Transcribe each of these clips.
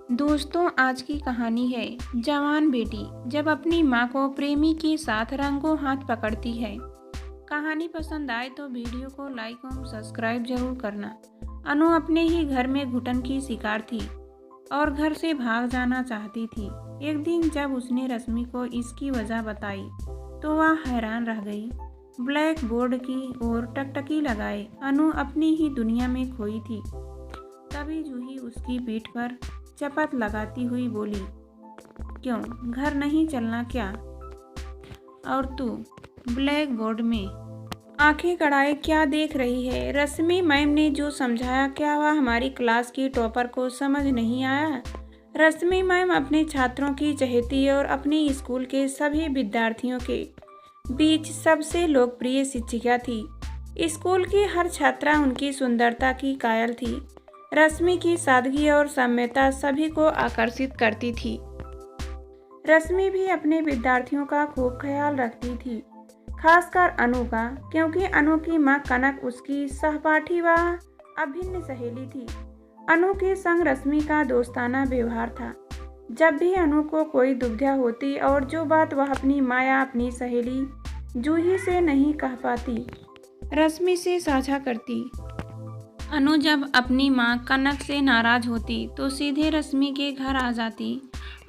दोस्तों, आज की कहानी है जवान बेटी जब अपनी माँ को प्रेमी के साथ रंगों हाथ पकड़ती है। कहानी पसंद आए तो वीडियो को लाइक और सब्सक्राइब जरूर करना। अनु अपने ही घर में घुटन की शिकार थी और घर से भाग जाना चाहती थी। एक दिन जब उसने रश्मि को इसकी वजह बताई तो वह हैरान रह गई। ब्लैक बोर्ड की ओर टकटकी लगाए अनु अपनी ही दुनिया में खोई थी। तभी जूही उसकी पीठ पर चपत लगाती हुई बोली, क्यों घर नहीं चलना क्या? और तू ब्लैक बोर्ड में आंखें गड़ाए क्या देख रही है? रश्मि मैम ने जो समझाया क्या वह हमारी क्लास की टॉपर को समझ नहीं आया? रश्मि मैम अपने छात्रों की चहेती और अपने स्कूल के सभी विद्यार्थियों के बीच सबसे लोकप्रिय शिक्षिका थी। स्कूल की हर छात्रा उनकी सुंदरता की कायल थी। रश्मि की सादगी और सौम्यता सभी को आकर्षित करती थी। रश्मि भी अपने विद्यार्थियों का खूब ख्याल रखती थी, खासकर अनु का, क्योंकि अनु की मां कनक उसकी सहपाठी व अभिन्न सहेली थी। अनु के संग रश्मि का दोस्ताना व्यवहार था। जब भी अनु को कोई दुविधा होती और जो बात वह अपनी माँ या अपनी सहेली जूही से नहीं कह पाती, रश्मि से साझा करती। अनु जब अपनी मां कनक से नाराज होती तो सीधे रश्मि के घर आ जाती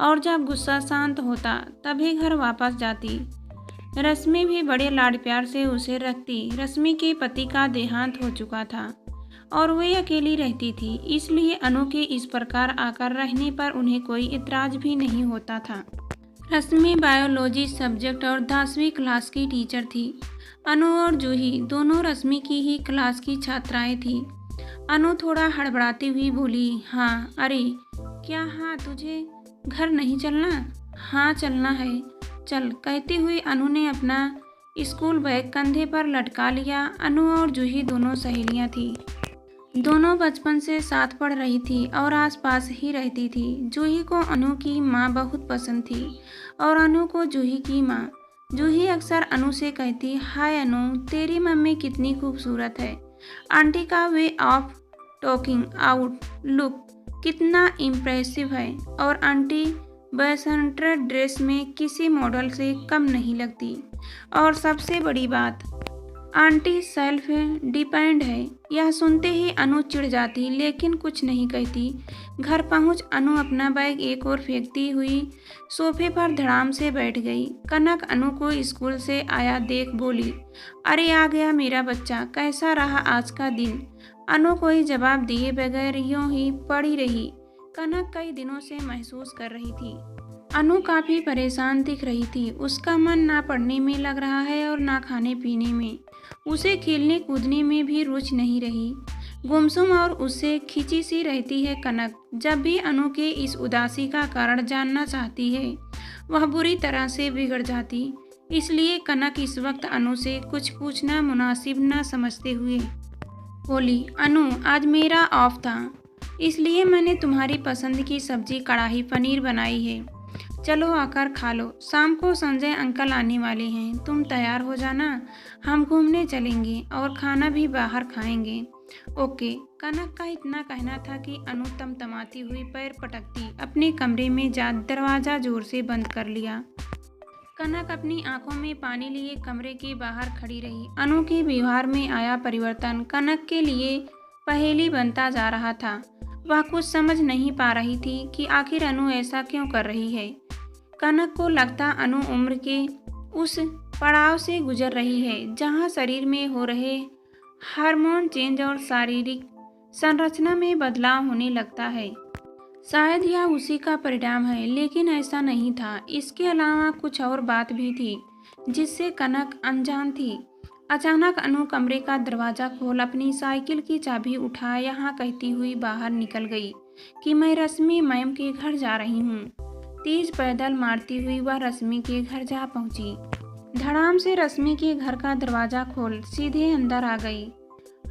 और जब गुस्सा शांत होता तभी घर वापस जाती। रश्मि भी बड़े लाड प्यार से उसे रखती। रश्मि के पति का देहांत हो चुका था और वे अकेली रहती थी, इसलिए अनु के इस प्रकार आकर रहने पर उन्हें कोई इतराज भी नहीं होता था। रश्मि बायोलॉजी सब्जेक्ट और 10वीं क्लास की टीचर थी। अनु और जूही दोनों रश्मि की ही क्लास की छात्राएं थीं। अनु थोड़ा हड़बड़ाती हुई बोली, हाँ, अरे क्या? हाँ, तुझे घर नहीं चलना? हाँ, चलना है, चल, कहती हुई अनु ने अपना स्कूल बैग कंधे पर लटका लिया। अनु और जूही दोनों सहेलियां थीं। दोनों बचपन से साथ पढ़ रही थी और आसपास ही रहती थी। जूही को अनु की माँ बहुत पसंद थी और अनु को जूही की माँ। जूही अक्सर अनु से कहती, हाय अनु, तेरी मम्मी कितनी खूबसूरत है। आंटी का way of talking out look कितना इम्प्रेसिव है और आंटी बसंतर ड्रेस में किसी मॉडल से कम नहीं लगती। और सबसे बड़ी बात, आंटी सेल्फ डिपेंड है। यह सुनते ही अनु चिढ़ जाती लेकिन कुछ नहीं कहती। घर पहुंच अनु अपना बैग एक ओर फेंकती हुई सोफे पर धड़ाम से बैठ गई। कनक अनु को स्कूल से आया देख बोली, अरे आ गया मेरा बच्चा, कैसा रहा आज का दिन? अनु कोई जवाब दिए बगैर यूं ही पड़ी रही। कनक कई दिनों से महसूस कर रही थी। अनु काफ़ी परेशान दिख रही थी। उसका मन ना पढ़ने में लग रहा है और ना खाने पीने में। उसे खेलने कूदने में भी रुचि नहीं रही। गुमसुम और उससे खिंची सी रहती है कनक। जब भी अनु के इस उदासी का कारण जानना चाहती है वह बुरी तरह से बिगड़ जाती। इसलिए कनक इस वक्त अनु से कुछ पूछना मुनासिब न समझते हुए बोली, अनु, आज मेरा ऑफ था, इसलिए मैंने तुम्हारी पसंद की सब्जी कढ़ाई पनीर बनाई है। चलो आकर खा लो। शाम को संजय अंकल आने वाले हैं, तुम तैयार हो जाना, हम घूमने चलेंगे और खाना भी बाहर खाएंगे। ओके। कनक का इतना कहना था कि अनु तमतमाती हुई पैर पटकती अपने कमरे में जा दरवाज़ा जोर से बंद कर लिया। कनक अपनी आंखों में पानी लिए कमरे के बाहर खड़ी रही। अनु के व्यवहार में आया परिवर्तन कनक के लिए पहेली बनता जा रहा था। वह कुछ समझ नहीं पा रही थी कि आखिर अनु ऐसा क्यों कर रही है। कनक को लगता अनु उम्र के उस पड़ाव से गुजर रही है जहां शरीर में हो रहे हार्मोन चेंज और शारीरिक संरचना में बदलाव होने लगता है। शायद यह उसी का परिणाम है, लेकिन ऐसा नहीं था। इसके अलावा कुछ और बात भी थी जिससे कनक अनजान थी। अचानक अनु कमरे का दरवाज़ा खोल अपनी साइकिल की चाबी उठा यहाँ कहती हुई बाहर निकल गई कि मैं रश्मि मैम के घर जा रही हूँ। तेज पैदल मारती हुई वह रश्मि के घर जा पहुँची। धड़ाम से रश्मि के घर का दरवाज़ा खोल सीधे अंदर आ गई।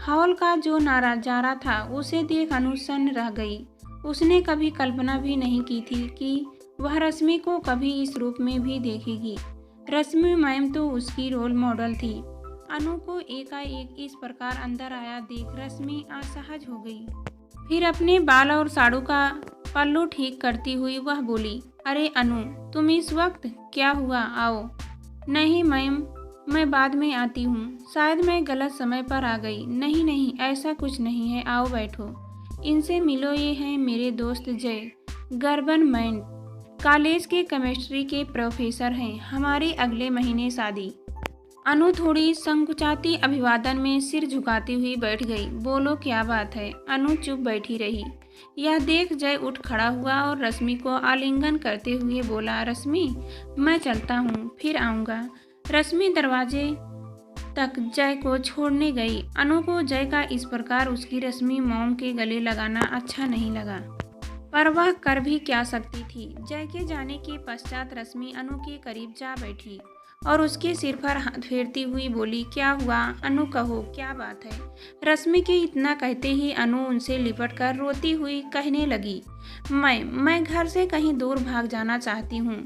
हॉल का जो नजारा था उसे देख अनु सन्न रह गई। उसने कभी कल्पना भी नहीं की थी कि वह रश्मि को कभी इस रूप में भी देखेगी। रश्मि मैम तो उसकी रोल मॉडल थी। अनु को एकाएक इस प्रकार अंदर आया देख रश्मि असहज हो गई। फिर अपने बाल और साड़ू का पल्लू ठीक करती हुई वह बोली, अरे अनु, तुम इस वक्त? क्या हुआ, आओ। नहीं मैम, मैं बाद में आती हूँ, शायद मैं गलत समय पर आ गई। नहीं नहीं, ऐसा कुछ नहीं है, आओ बैठो, इनसे मिलो, ये हैं मेरे दोस्त जय गर्बनमैन, कॉलेज के केमिस्ट्री के प्रोफेसर हैं। हमारी अगले महीने शादी। अनु थोड़ी संकुचाती अभिवादन में सिर झुकाती हुई बैठ गई। बोलो क्या बात है? अनु चुप बैठी रही। यह देख जय उठ खड़ा हुआ और रश्मि को आलिंगन करते हुए बोला, रश्मि मैं चलता हूँ, फिर आऊँगा। रश्मि दरवाजे तक जय को छोड़ने गई। अनु को जय का इस प्रकार उसकी रश्मि मॉम के गले लगाना अच्छा नहीं लगा, पर वह कर भी क्या सकती थी। जय के जाने के पश्चात रश्मि अनु के करीब जा बैठी और उसके सिर पर हाथ फेरती हुई बोली, क्या हुआ अनु, कहो क्या बात है? रश्मि के इतना कहते ही अनु उनसे लिपटकर रोती हुई कहने लगी, मैं घर से कहीं दूर भाग जाना चाहती हूँ।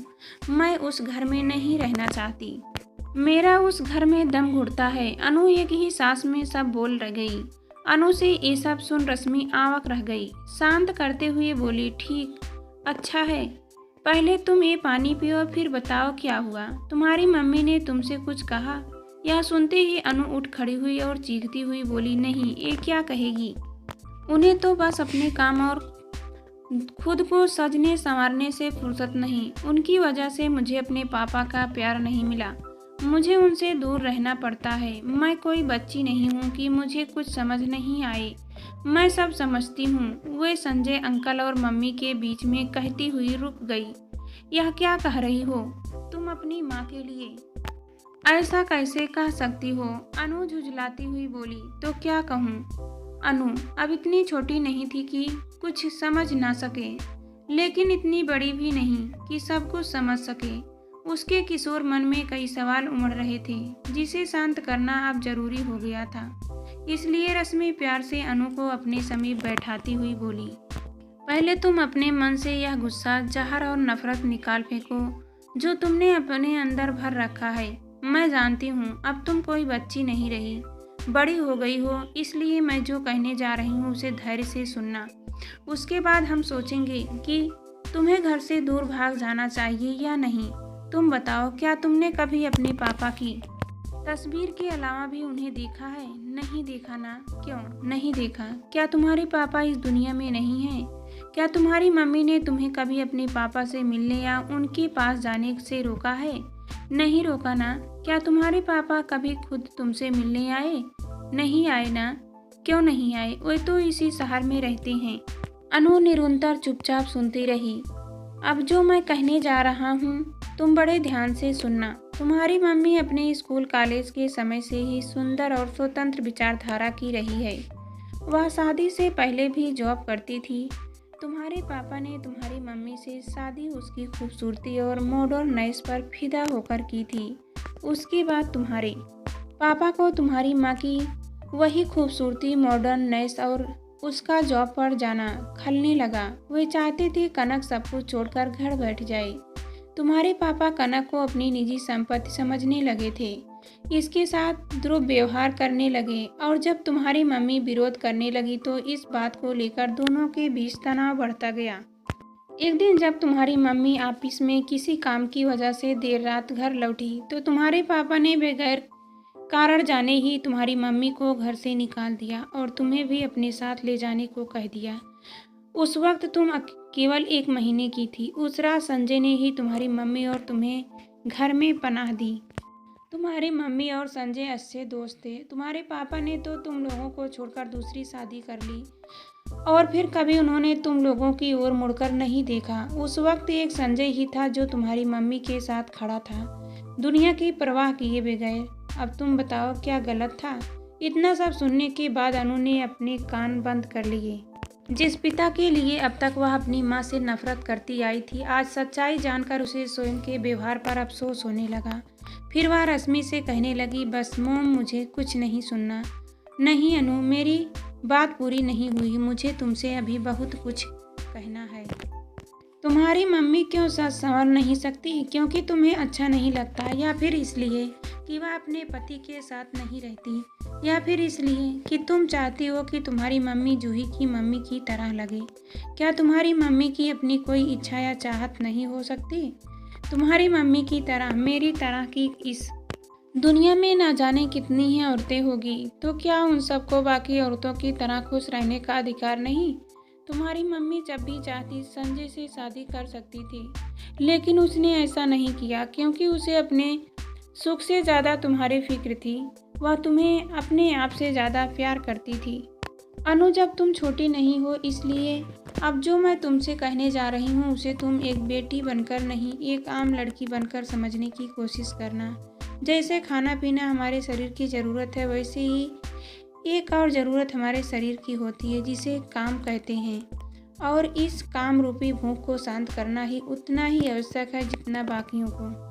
मैं उस घर में नहीं रहना चाहती, मेरा उस घर में दम घुटता है। अनु एक ही सांस में सब बोल रह गई। अनु से ये सब सुन रश्मि आवाक रह गई। शांत करते हुए बोली, ठीक, अच्छा है, पहले तुम ये पानी पियो, फिर बताओ क्या हुआ। तुम्हारी मम्मी ने तुमसे कुछ कहा? यह सुनते ही अनु उठ खड़ी हुई और चीखती हुई बोली, नहीं, ये क्या कहेगी, उन्हें तो बस अपने काम और खुद को सजने संवारने से फुर्सत नहीं। उनकी वजह से मुझे अपने पापा का प्यार नहीं मिला, मुझे उनसे दूर रहना पड़ता है। मैं कोई बच्ची नहीं हूँ कि मुझे कुछ समझ नहीं आए, मैं सब समझती हूँ। वे संजय अंकल और मम्मी के बीच में कहती हुई रुक गई। यह क्या कह रही हो तुम अपनी माँ के लिए? ऐसा कैसे कह सकती हो? अनु झुंझलाती हुई बोली, तो क्या कहूँ? अनु अब इतनी छोटी नहीं थी कि कुछ समझ ना सके, लेकिन इतनी बड़ी भी नहीं कि सब कुछ समझ सके। उसके किशोर मन में कई सवाल उमड़ रहे थे, जिसे शांत करना अब जरूरी हो गया था। इसलिए रश्मि प्यार से अनु को अपने समीप बैठाती हुई बोली, पहले तुम अपने मन से यह गुस्सा, जहर और नफरत निकाल फेंको जो तुमने अपने अंदर भर रखा है। मैं जानती हूँ अब तुम कोई बच्ची नहीं रही, बड़ी हो गई हो, इसलिए मैं जो कहने जा रही हूँ उसे धैर्य से सुनना। उसके बाद हम सोचेंगे कि तुम्हें घर से दूर भाग जाना चाहिए या नहीं। तुम बताओ, क्या तुमने कभी अपने पापा की तस्वीर के अलावा भी उन्हें देखा है? नहीं देखा ना? क्यों नहीं देखा? क्या तुम्हारे पापा इस दुनिया में नहीं हैं? क्या तुम्हारी मम्मी ने तुम्हें कभी अपने पापा से मिलने या उनके पास जाने से रोका है? नहीं रोका ना? क्या तुम्हारे पापा कभी खुद तुमसे मिलने आए? नहीं आए ना? क्यों नहीं आए? वे तो इसी शहर में रहते हैं। अनु निरंतर चुपचाप सुनती रही। अब जो मैं कहने जा रहा हूँ तुम बड़े ध्यान से सुनना। तुम्हारी मम्मी अपने स्कूल कॉलेज के समय से ही सुंदर और स्वतंत्र विचारधारा की रही है। वह शादी से पहले भी जॉब करती थी। तुम्हारे पापा ने तुम्हारी मम्मी से शादी उसकी खूबसूरती और मॉडर्ननेस पर फिदा होकर की थी। उसके बाद तुम्हारे पापा को तुम्हारी माँ की वही खूबसूरती, मॉडर्ननेस और उसका जॉब पर जाना खलने लगा। वे चाहते थे कनक सब कुछ छोड़कर घर बैठ जाए। तुम्हारे पापा कनक को अपनी निजी संपत्ति समझने लगे थे, इसके साथ दुर्व्यवहार करने लगे, और जब तुम्हारी मम्मी विरोध करने लगी तो इस बात को लेकर दोनों के बीच तनाव बढ़ता गया। एक दिन जब तुम्हारी मम्मी ऑफिस में किसी काम की वजह से देर रात घर लौटी तो तुम्हारे पापा ने बगैर कारण जाने ही तुम्हारी मम्मी को घर से निकाल दिया और तुम्हें भी अपने साथ ले जाने को कह दिया। उस वक्त तुम केवल 1 महीने की थी। उस रात संजय ने ही तुम्हारी मम्मी और तुम्हें घर में पनाह दी। तुम्हारी मम्मी और संजय अच्छे दोस्त थे। तुम्हारे पापा ने तो तुम लोगों को छोड़कर दूसरी शादी कर ली और फिर कभी उन्होंने तुम लोगों की ओर मुड़कर नहीं देखा। उस वक्त एक संजय ही था जो तुम्हारी मम्मी के साथ खड़ा था, दुनिया की परवाह किए बगैर। अब तुम बताओ क्या गलत था? इतना सब सुनने के बाद अनु ने अपने कान बंद कर लिए। जिस पिता के लिए अब तक वह अपनी माँ से नफरत करती आई थी, आज सच्चाई जानकर उसे स्वयं के व्यवहार पर अफसोस होने लगा। फिर वह रश्मि से कहने लगी, बस मोम, मुझे कुछ नहीं सुनना। नहीं अनु, मेरी बात पूरी नहीं हुई, मुझे तुमसे अभी बहुत कुछ कहना है। तुम्हारी मम्मी क्यों सच संवर नहीं सकती? क्योंकि तुम्हें अच्छा नहीं लगता, या फिर इसलिए कि वह अपने पति के साथ नहीं रहती? या फिर इसलिए कि तुम चाहती हो कि तुम्हारी मम्मी जूही की मम्मी की तरह लगे? क्या तुम्हारी मम्मी की अपनी कोई इच्छा या चाहत नहीं हो सकती? तुम्हारी मम्मी की तरह, मेरी तरह की इस दुनिया में ना जाने कितनी ही औरतें होगी, तो क्या उन सबको बाकी औरतों की तरह खुश रहने का अधिकार नहीं? तुम्हारी मम्मी जब भी चाहती संजय से शादी कर सकती थी, लेकिन उसने ऐसा नहीं किया क्योंकि उसे अपने सुख से ज़्यादा तुम्हारी फिक्र थी। वह तुम्हें अपने आप से ज़्यादा प्यार करती थी। अनु, जब तुम छोटी नहीं हो, इसलिए अब जो मैं तुमसे कहने जा रही हूँ उसे तुम एक बेटी बनकर नहीं, एक आम लड़की बनकर समझने की कोशिश करना। जैसे खाना पीना हमारे शरीर की ज़रूरत है, वैसे ही एक और ज़रूरत हमारे शरीर की होती है जिसे काम कहते हैं, और इस काम रूपी भूख को शांत करना ही उतना ही आवश्यक है जितना बाकियों को।